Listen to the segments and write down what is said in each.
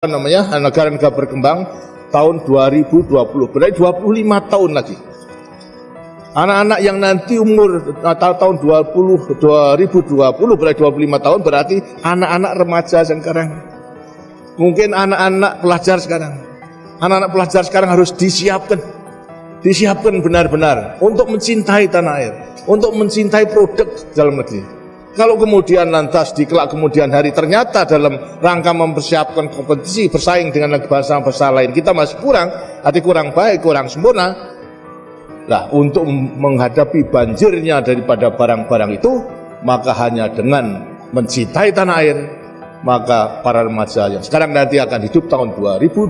negara-negara berkembang tahun 2020, berarti 25 tahun lagi. Anak-anak yang nanti umur tahun 2020 berarti 25 tahun, berarti anak-anak remaja sekarang. Mungkin anak-anak pelajar sekarang. Anak-anak pelajar sekarang harus disiapkan benar-benar untuk mencintai tanah air, untuk mencintai produk dalam negeri. Kalau kemudian lantas di kelak kemudian hari ternyata dalam rangka mempersiapkan kompetisi bersaing dengan bangsa-bangsa lain kita masih kurang, arti kurang baik, kurang sempurna. Nah, untuk menghadapi banjirnya daripada barang-barang itu, maka hanya dengan mencintai tanah air, maka para remaja yang sekarang nanti akan hidup tahun 2020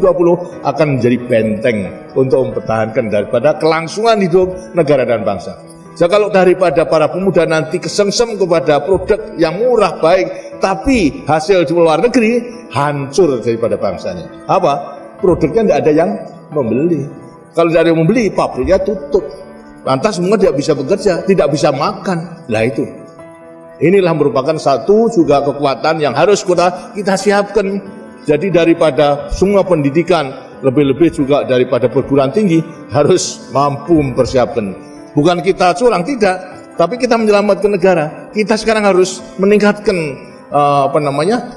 akan menjadi benteng untuk mempertahankan daripada kelangsungan hidup negara dan bangsa. Jadi kalau daripada para pemuda nanti kesengsem kepada produk yang murah baik, tapi hasil di luar negeri hancur daripada bangsanya. Apa? Produknya tidak ada yang membeli. Kalau tidak ada yang membeli, pabriknya tutup. Lantas semua tidak bisa bekerja, tidak bisa makan. Lah itu. Inilah merupakan satu juga kekuatan yang harus kita siapkan. Jadi daripada semua pendidikan, lebih-lebih juga daripada perguruan tinggi, harus mampu mempersiapkan. Bukan kita curang, tidak, tapi kita menyelamatkan negara. Kita sekarang harus meningkatkan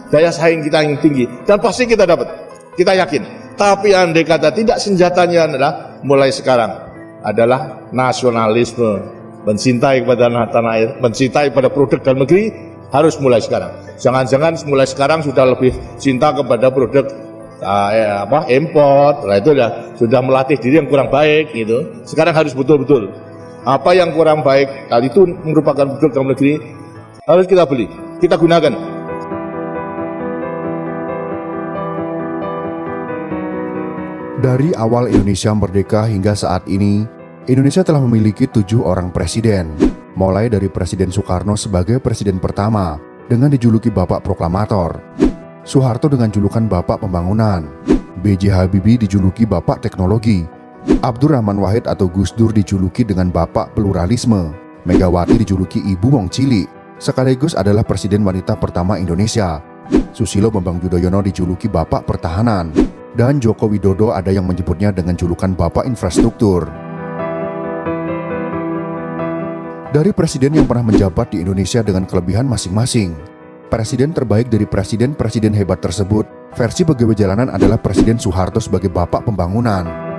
daya saing kita yang tinggi, dan pasti kita dapat, kita yakin. Tapi andai kata tidak, senjatanya adalah mulai sekarang adalah nasionalisme, mencintai kepada tanah air, mencintai pada produk dalam negeri, harus mulai sekarang. Jangan-jangan mulai sekarang sudah lebih cinta kepada produk import, nah itu sudah melatih diri yang kurang baik gitu. Sekarang harus betul-betul apa yang kurang baik, kali itu merupakan produk dalam negeri, harus kita beli, kita gunakan. Dari awal Indonesia merdeka hingga saat ini, Indonesia telah memiliki 7 orang presiden. Mulai dari Presiden Soekarno sebagai presiden pertama dengan dijuluki Bapak Proklamator, Soeharto dengan julukan Bapak Pembangunan, B.J. Habibie dijuluki Bapak Teknologi, Abdurrahman Wahid atau Gus Dur dijuluki dengan Bapak Pluralisme, Megawati dijuluki Ibu Wong Cilik, sekaligus adalah presiden wanita pertama Indonesia. Susilo Bambang Yudhoyono dijuluki Bapak Pertahanan, dan Joko Widodo ada yang menyebutnya dengan julukan Bapak Infrastruktur. Dari presiden yang pernah menjabat di Indonesia dengan kelebihan masing-masing, presiden terbaik dari presiden-presiden hebat tersebut, versi pegawai jalanan adalah Presiden Soeharto sebagai Bapak Pembangunan.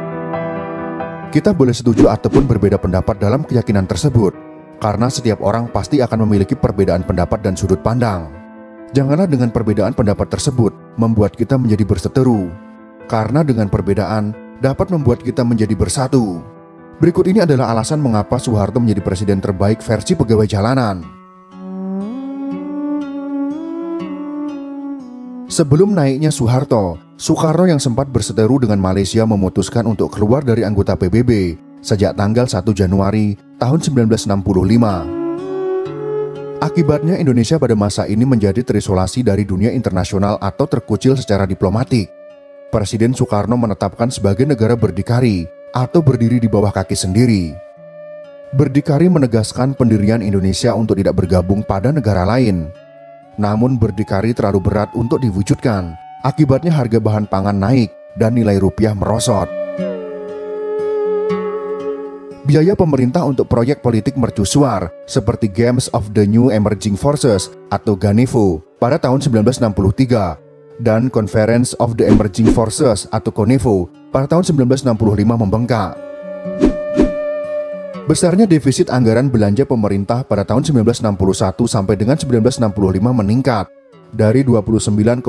Kita boleh setuju ataupun berbeda pendapat dalam keyakinan tersebut, karena setiap orang pasti akan memiliki perbedaan pendapat dan sudut pandang. Janganlah dengan perbedaan pendapat tersebut membuat kita menjadi berseteru, karena dengan perbedaan dapat membuat kita menjadi bersatu. Berikut ini adalah alasan mengapa Soeharto menjadi presiden terbaik versi pegawai jalanan. Sebelum naiknya Soeharto, Soekarno yang sempat berseteru dengan Malaysia memutuskan untuk keluar dari anggota PBB sejak tanggal 1 Januari tahun 1965. Akibatnya Indonesia pada masa ini menjadi terisolasi dari dunia internasional atau terkucil secara diplomatik. Presiden Soekarno menetapkan sebagai negara berdikari atau berdiri di bawah kaki sendiri. Berdikari menegaskan pendirian Indonesia untuk tidak bergabung pada negara lain. Namun berdikari terlalu berat untuk diwujudkan. Akibatnya harga bahan pangan naik dan nilai rupiah merosot. Biaya pemerintah untuk proyek politik mercusuar seperti Games of the New Emerging Forces atau GANEVO pada tahun 1963 dan Conference of the Emerging Forces atau CONEVO pada tahun 1965 membengkak. Besarnya defisit anggaran belanja pemerintah pada tahun 1961 sampai dengan 1965 meningkat dari 29,7%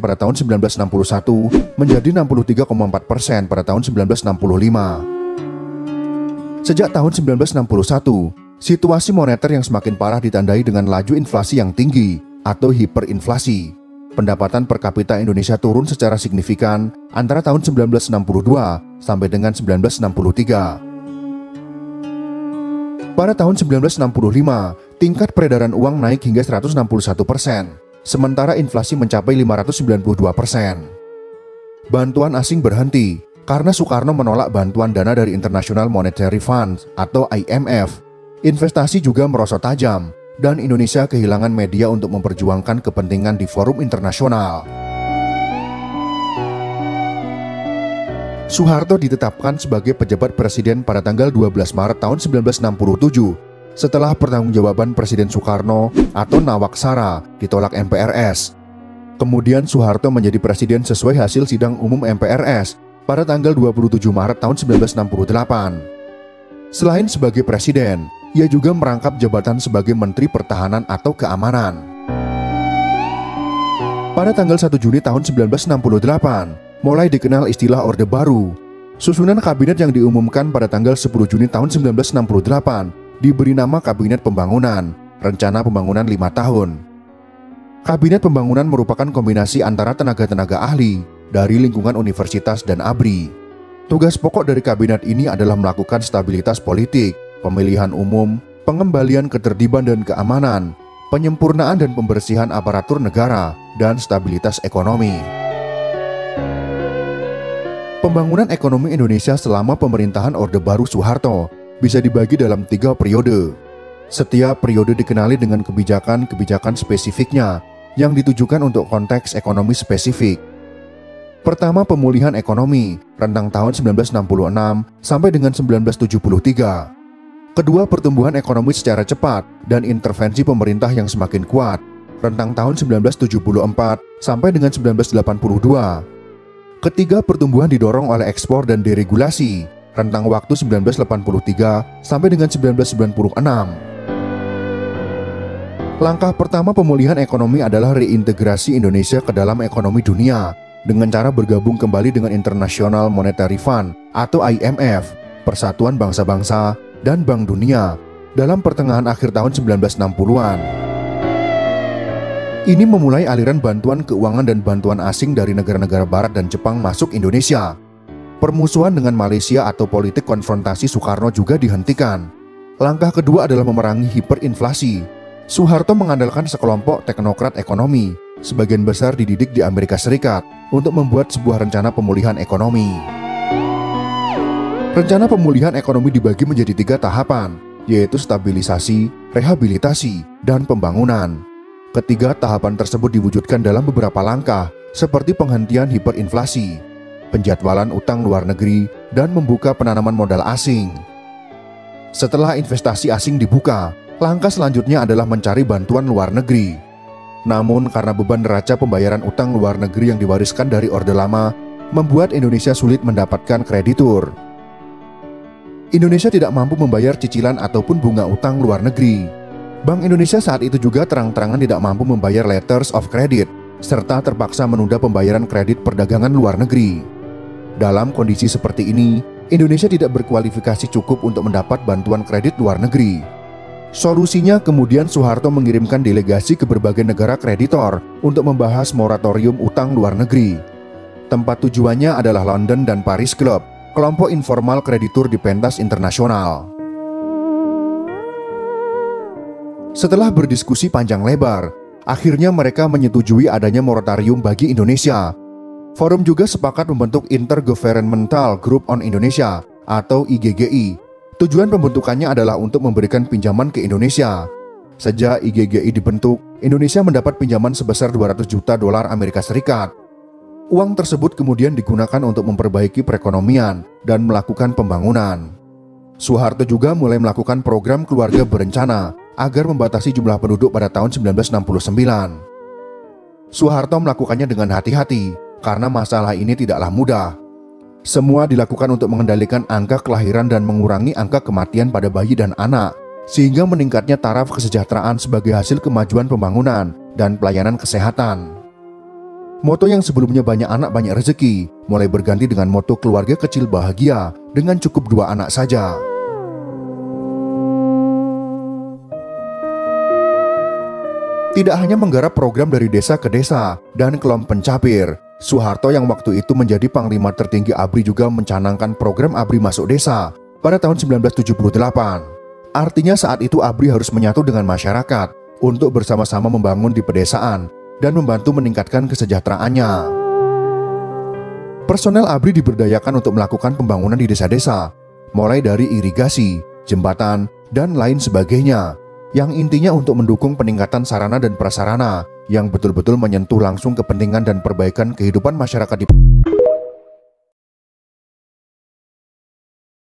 pada tahun 1961 menjadi 63,4% pada tahun 1965. Sejak tahun 1961, situasi moneter yang semakin parah ditandai dengan laju inflasi yang tinggi atau hiperinflasi. Pendapatan per kapita Indonesia turun secara signifikan antara tahun 1962 sampai dengan 1963. Pada tahun 1965, tingkat peredaran uang naik hingga 161%, sementara inflasi mencapai 592%. Bantuan asing berhenti karena Soekarno menolak bantuan dana dari International Monetary Fund atau IMF. Investasi juga merosot tajam dan Indonesia kehilangan media untuk memperjuangkan kepentingan di forum internasional. Soeharto ditetapkan sebagai pejabat presiden pada tanggal 12 Maret tahun 1967 setelah pertanggungjawaban Presiden Soekarno atau Nawaksara ditolak MPRS. Kemudian Soeharto menjadi presiden sesuai hasil sidang umum MPRS pada tanggal 27 Maret tahun 1968. Selain sebagai presiden, ia juga merangkap jabatan sebagai Menteri Pertahanan atau Keamanan. Pada tanggal 1 Juni tahun 1968, mulai dikenal istilah Orde Baru. Susunan kabinet yang diumumkan pada tanggal 10 Juni tahun 1968 diberi nama Kabinet Pembangunan, Rencana Pembangunan 5 tahun. Kabinet Pembangunan merupakan kombinasi antara tenaga-tenaga ahli dari lingkungan universitas dan ABRI. Tugas pokok dari kabinet ini adalah melakukan stabilitas politik, pemilihan umum, pengembalian ketertiban dan keamanan, penyempurnaan dan pembersihan aparatur negara, dan stabilitas ekonomi. Pembangunan ekonomi Indonesia selama pemerintahan Orde Baru Soeharto bisa dibagi dalam 3 periode. Setiap periode dikenali dengan kebijakan-kebijakan spesifiknya yang ditujukan untuk konteks ekonomi spesifik. Pertama, pemulihan ekonomi rentang tahun 1966 sampai dengan 1973. Kedua, pertumbuhan ekonomi secara cepat dan intervensi pemerintah yang semakin kuat rentang tahun 1974 sampai dengan 1982. Ketiga, pertumbuhan didorong oleh ekspor dan deregulasi rentang waktu 1983 sampai dengan 1996. Langkah pertama pemulihan ekonomi adalah reintegrasi Indonesia ke dalam ekonomi dunia dengan cara bergabung kembali dengan International Monetary Fund atau IMF, Persatuan Bangsa-Bangsa, dan Bank Dunia dalam pertengahan akhir tahun 1960-an. Ini memulai aliran bantuan keuangan dan bantuan asing dari negara-negara Barat dan Jepang masuk Indonesia. Permusuhan dengan Malaysia atau politik konfrontasi Soekarno juga dihentikan. Langkah kedua adalah memerangi hiperinflasi. Soeharto mengandalkan sekelompok teknokrat ekonomi, sebagian besar dididik di Amerika Serikat, untuk membuat sebuah rencana pemulihan ekonomi. Rencana pemulihan ekonomi dibagi menjadi 3 tahapan, yaitu stabilisasi, rehabilitasi, dan pembangunan. Ketiga tahapan tersebut diwujudkan dalam beberapa langkah, seperti penghentian hiperinflasi, penjadwalan utang luar negeri, dan membuka penanaman modal asing. Setelah investasi asing dibuka, langkah selanjutnya adalah mencari bantuan luar negeri. Namun karena beban neraca pembayaran utang luar negeri yang diwariskan dari Orde Lama, membuat Indonesia sulit mendapatkan kreditur. Indonesia tidak mampu membayar cicilan ataupun bunga utang luar negeri. Bank Indonesia saat itu juga terang-terangan tidak mampu membayar letters of credit, serta terpaksa menunda pembayaran kredit perdagangan luar negeri. Dalam kondisi seperti ini, Indonesia tidak berkualifikasi cukup untuk mendapat bantuan kredit luar negeri. Solusinya kemudian Soeharto mengirimkan delegasi ke berbagai negara kreditor untuk membahas moratorium utang luar negeri. Tempat tujuannya adalah London dan Paris Club, kelompok informal kreditur di pentas internasional. Setelah berdiskusi panjang lebar, akhirnya mereka menyetujui adanya moratorium bagi Indonesia. Forum juga sepakat membentuk Intergovernmental Group on Indonesia atau IGGI. Tujuan pembentukannya adalah untuk memberikan pinjaman ke Indonesia. Sejak IGGI dibentuk, Indonesia mendapat pinjaman sebesar 200 juta dolar Amerika Serikat. Uang tersebut kemudian digunakan untuk memperbaiki perekonomian dan melakukan pembangunan. Soeharto juga mulai melakukan program keluarga berencana agar membatasi jumlah penduduk pada tahun 1969. Soeharto melakukannya dengan hati-hati karena masalah ini tidaklah mudah. Semua dilakukan untuk mengendalikan angka kelahiran dan mengurangi angka kematian pada bayi dan anak, sehingga meningkatnya taraf kesejahteraan sebagai hasil kemajuan pembangunan dan pelayanan kesehatan. Moto yang sebelumnya banyak anak banyak rezeki mulai berganti dengan moto keluarga kecil bahagia dengan cukup 2 anak saja. Tidak hanya menggarap program dari desa ke desa dan kelompok pencapir, Soeharto yang waktu itu menjadi panglima tertinggi ABRI juga mencanangkan program ABRI masuk desa pada tahun 1978. Artinya saat itu ABRI harus menyatu dengan masyarakat untuk bersama-sama membangun di pedesaan dan membantu meningkatkan kesejahteraannya. Personel ABRI diberdayakan untuk melakukan pembangunan di desa-desa, mulai dari irigasi, jembatan, dan lain sebagainya, yang intinya untuk mendukung peningkatan sarana dan prasarana yang betul-betul menyentuh langsung kepentingan dan perbaikan kehidupan masyarakat di